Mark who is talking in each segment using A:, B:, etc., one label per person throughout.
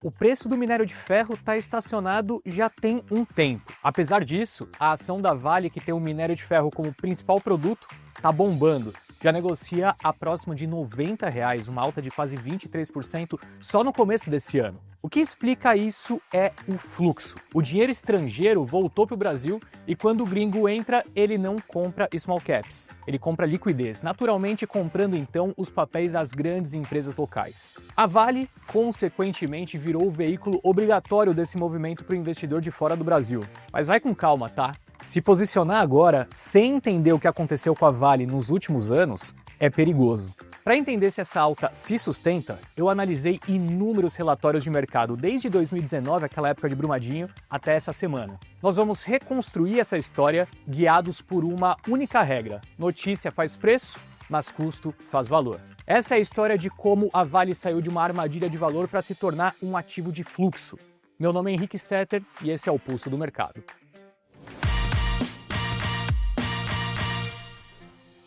A: O preço do minério de ferro está estacionado já tem um tempo. Apesar disso, a ação da Vale, que tem o minério de ferro como principal produto, está bombando. Já negocia a próxima de R$ 90, uma alta de quase 23% só no começo desse ano. O que explica isso é o fluxo. O dinheiro estrangeiro voltou para o Brasil e quando o gringo entra, ele não compra small caps, ele compra liquidez, naturalmente comprando então os papéis das grandes empresas locais. A Vale, consequentemente, virou o veículo obrigatório desse movimento para o investidor de fora do Brasil. Mas vai com calma, tá? Se posicionar agora, sem entender o que aconteceu com a Vale nos últimos anos, é perigoso. Para entender se essa alta se sustenta, eu analisei inúmeros relatórios de mercado, desde 2019, aquela época de Brumadinho, até essa semana. Nós vamos reconstruir essa história guiados por uma única regra: notícia faz preço, mas custo faz valor. Essa é a história de como a Vale saiu de uma armadilha de valor para se tornar um ativo de fluxo. Meu nome é Henrique Stetter e esse é o Pulso do Mercado.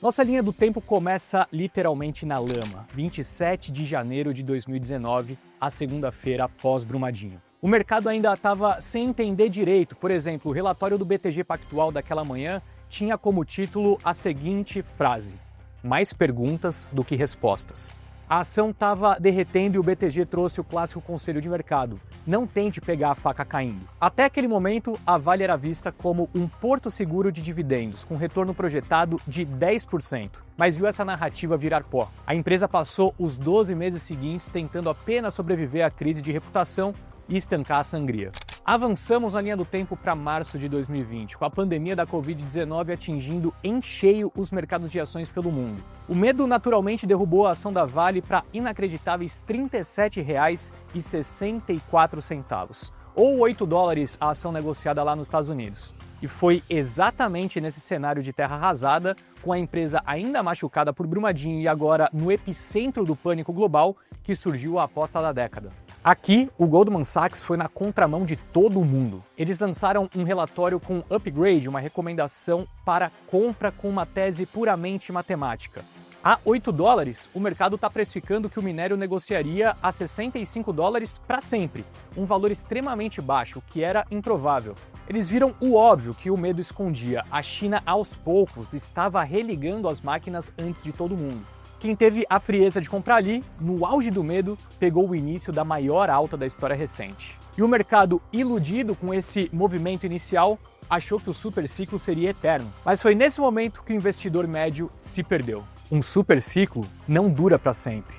A: Nossa linha do tempo começa literalmente na lama, 27 de janeiro de 2019, a segunda-feira pós-Brumadinho. O mercado ainda estava sem entender direito. Por exemplo, o relatório do BTG Pactual daquela manhã tinha como título a seguinte frase: mais perguntas do que respostas. A ação estava derretendo e o BTG trouxe o clássico conselho de mercado: não tente pegar a faca caindo. Até aquele momento, a Vale era vista como um porto seguro de dividendos, com retorno projetado de 10%, mas viu essa narrativa virar pó. A empresa passou os 12 meses seguintes tentando apenas sobreviver à crise de reputação e estancar a sangria. Avançamos na linha do tempo para março de 2020, com a pandemia da Covid-19 atingindo em cheio os mercados de ações pelo mundo. O medo naturalmente derrubou a ação da Vale para inacreditáveis R$ 37,64, ou $8 a ação negociada lá nos Estados Unidos. E foi exatamente nesse cenário de terra arrasada, com a empresa ainda machucada por Brumadinho e agora no epicentro do pânico global, que surgiu a aposta da década. Aqui, o Goldman Sachs foi na contramão de todo mundo. Eles lançaram um relatório com upgrade, uma recomendação para compra com uma tese puramente matemática. A $8, o mercado está precificando que o minério negociaria a $65 para sempre, um valor extremamente baixo, o que era improvável. Eles viram o óbvio que o medo escondia. A China, aos poucos, estava religando as máquinas antes de todo mundo. Quem teve a frieza de comprar ali, no auge do medo, pegou o início da maior alta da história recente. E o mercado, iludido com esse movimento inicial, achou que o superciclo seria eterno. Mas foi nesse momento que o investidor médio se perdeu. Um superciclo não dura para sempre.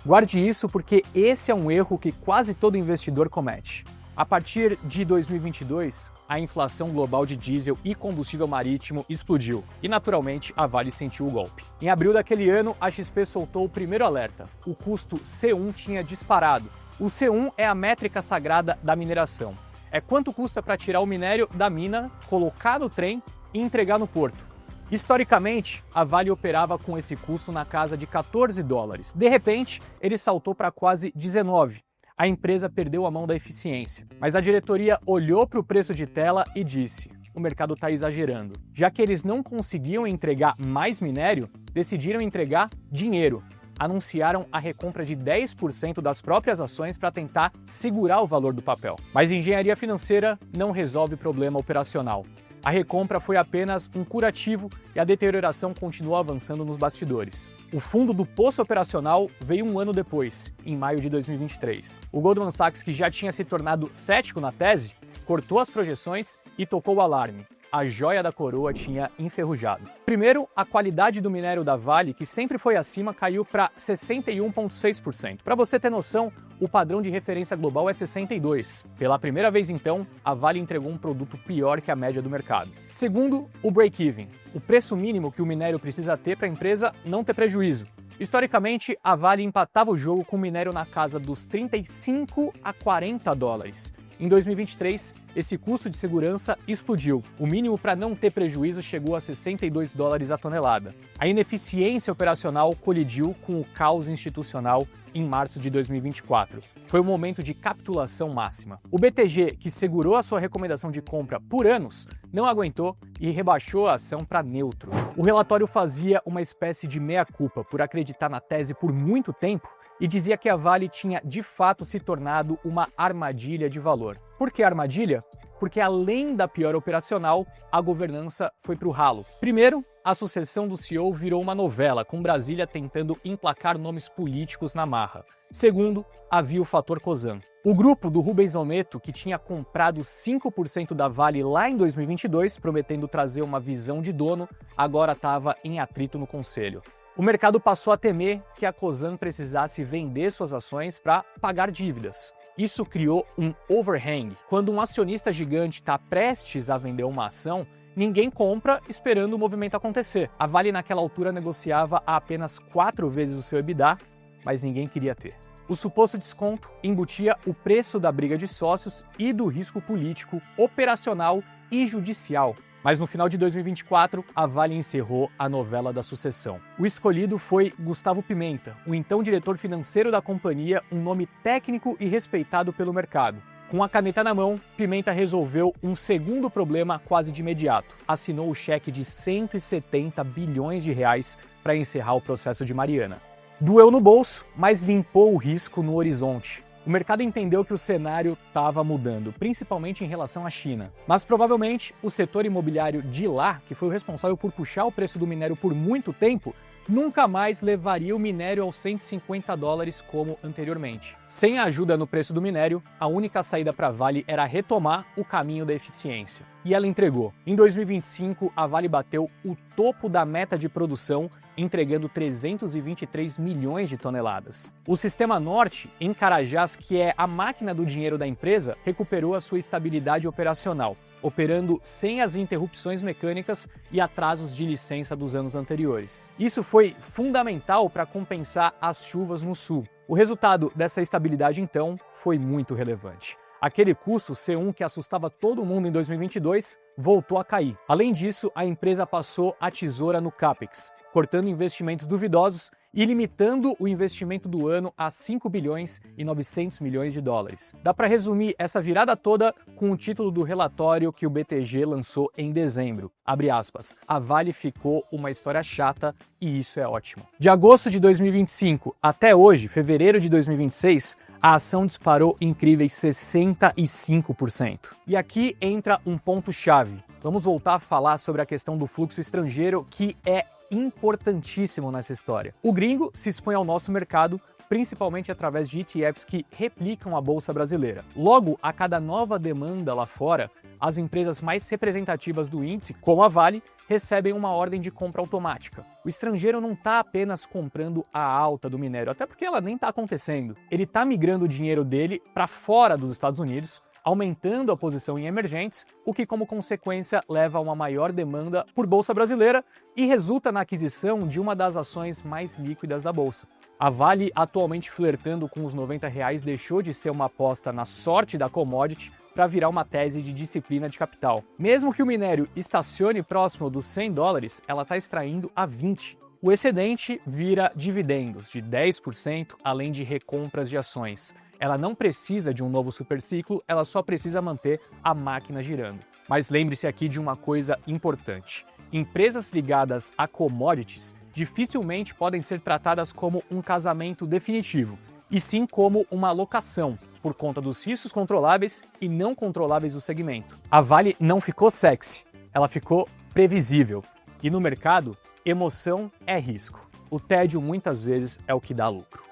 A: Guarde isso porque esse é um erro que quase todo investidor comete. A partir de 2022, a inflação global de diesel e combustível marítimo explodiu e, naturalmente, a Vale sentiu o golpe. Em abril daquele ano, a XP soltou o primeiro alerta. O custo C1 tinha disparado. O C1 é a métrica sagrada da mineração. É quanto custa para tirar o minério da mina, colocar no trem e entregar no porto. Historicamente, a Vale operava com esse custo na casa de $14. De repente, ele saltou para quase 19. A empresa perdeu a mão da eficiência, mas a diretoria olhou para o preço de tela e disse: o mercado está exagerando. Já que eles não conseguiam entregar mais minério, decidiram entregar dinheiro. Anunciaram a recompra de 10% das próprias ações para tentar segurar o valor do papel. Mas engenharia financeira não resolve problema operacional. A recompra foi apenas um curativo e a deterioração continuou avançando nos bastidores. O fundo do poço operacional veio um ano depois, em maio de 2023. O Goldman Sachs, que já tinha se tornado cético na tese, cortou as projeções e tocou o alarme. A joia da coroa tinha enferrujado. Primeiro, a qualidade do minério da Vale, que sempre foi acima, caiu para 61,6%. Para você ter noção, o padrão de referência global é 62%. Pela primeira vez, então, a Vale entregou um produto pior que a média do mercado. Segundo, o break-even, o preço mínimo que o minério precisa ter para a empresa não ter prejuízo. Historicamente, a Vale empatava o jogo com o minério na casa dos $35 a $40. Em 2023, esse custo de segurança explodiu. O mínimo para não ter prejuízo chegou a $62 a tonelada. A ineficiência operacional colidiu com o caos institucional em março de 2024. Foi um momento de capitulação máxima. O BTG, que segurou a sua recomendação de compra por anos, não aguentou e rebaixou a ação para neutro. O relatório fazia uma espécie de meia-culpa por acreditar na tese por muito tempo e dizia que a Vale tinha de fato se tornado uma armadilha de valor. Por que armadilha? Porque além da pior operacional, a governança foi para o ralo. Primeiro, a sucessão do CEO virou uma novela, com Brasília tentando emplacar nomes políticos na marra. Segundo, havia o fator Cosan. O grupo do Rubens Ometo, que tinha comprado 5% da Vale lá em 2022, prometendo trazer uma visão de dono, agora estava em atrito no conselho. O mercado passou a temer que a Cosan precisasse vender suas ações para pagar dívidas. Isso criou um overhang. Quando um acionista gigante está prestes a vender uma ação, ninguém compra esperando o movimento acontecer. A Vale naquela altura negociava a apenas 4 vezes o seu EBITDA, mas ninguém queria ter. O suposto desconto embutia o preço da briga de sócios e do risco político, operacional e judicial. Mas no final de 2024, a Vale encerrou a novela da sucessão. O escolhido foi Gustavo Pimenta, o então diretor financeiro da companhia, um nome técnico e respeitado pelo mercado. Com a caneta na mão, Pimenta resolveu um segundo problema quase de imediato. Assinou o cheque de 170 bilhões de reais para encerrar o processo de Mariana. Doeu no bolso, mas limpou o risco no horizonte. O mercado entendeu que o cenário estava mudando, principalmente em relação à China. Mas provavelmente o setor imobiliário de lá, que foi o responsável por puxar o preço do minério por muito tempo, nunca mais levaria o minério aos $150 como anteriormente. Sem a ajuda no preço do minério, a única saída para a Vale era retomar o caminho da eficiência. E ela entregou. Em 2025, a Vale bateu o topo da meta de produção, entregando 323 milhões de toneladas. O Sistema Norte, em Carajás, que é a máquina do dinheiro da empresa, recuperou a sua estabilidade operacional, operando sem as interrupções mecânicas e atrasos de licença dos anos anteriores. Isso foi fundamental para compensar as chuvas no sul. O resultado dessa estabilidade, então, foi muito relevante. Aquele custo C1 que assustava todo mundo em 2022 voltou a cair. Além disso, a empresa passou a tesoura no CAPEX, cortando investimentos duvidosos e limitando o investimento do ano a 5 bilhões e 900 milhões de dólares. Dá para resumir essa virada toda com o título do relatório que o BTG lançou em dezembro. Abre aspas, a Vale ficou uma história chata e isso é ótimo. De agosto de 2025 até hoje, fevereiro de 2026, a ação disparou incríveis 65%. E aqui entra um ponto-chave. Vamos voltar a falar sobre a questão do fluxo estrangeiro, que é importantíssimo nessa história. O gringo se expõe ao nosso mercado, principalmente através de ETFs que replicam a bolsa brasileira. Logo, a cada nova demanda lá fora, as empresas mais representativas do índice, como a Vale, recebem uma ordem de compra automática. O estrangeiro não está apenas comprando a alta do minério, até porque ela nem está acontecendo. Ele está migrando o dinheiro dele para fora dos Estados Unidos, aumentando a posição em emergentes, o que como consequência leva a uma maior demanda por bolsa brasileira e resulta na aquisição de uma das ações mais líquidas da bolsa. A Vale, atualmente flertando com os R$90, deixou de ser uma aposta na sorte da commodity para virar uma tese de disciplina de capital. Mesmo que o minério estacione próximo dos $100, ela está extraindo a 20. O excedente vira dividendos de 10%, além de recompras de ações. Ela não precisa de um novo superciclo, ela só precisa manter a máquina girando. Mas lembre-se aqui de uma coisa importante. Empresas ligadas a commodities dificilmente podem ser tratadas como um casamento definitivo, e sim como uma alocação, por conta dos riscos controláveis e não controláveis do segmento. A Vale não ficou sexy, ela ficou previsível. E no mercado, emoção é risco. O tédio muitas vezes é o que dá lucro.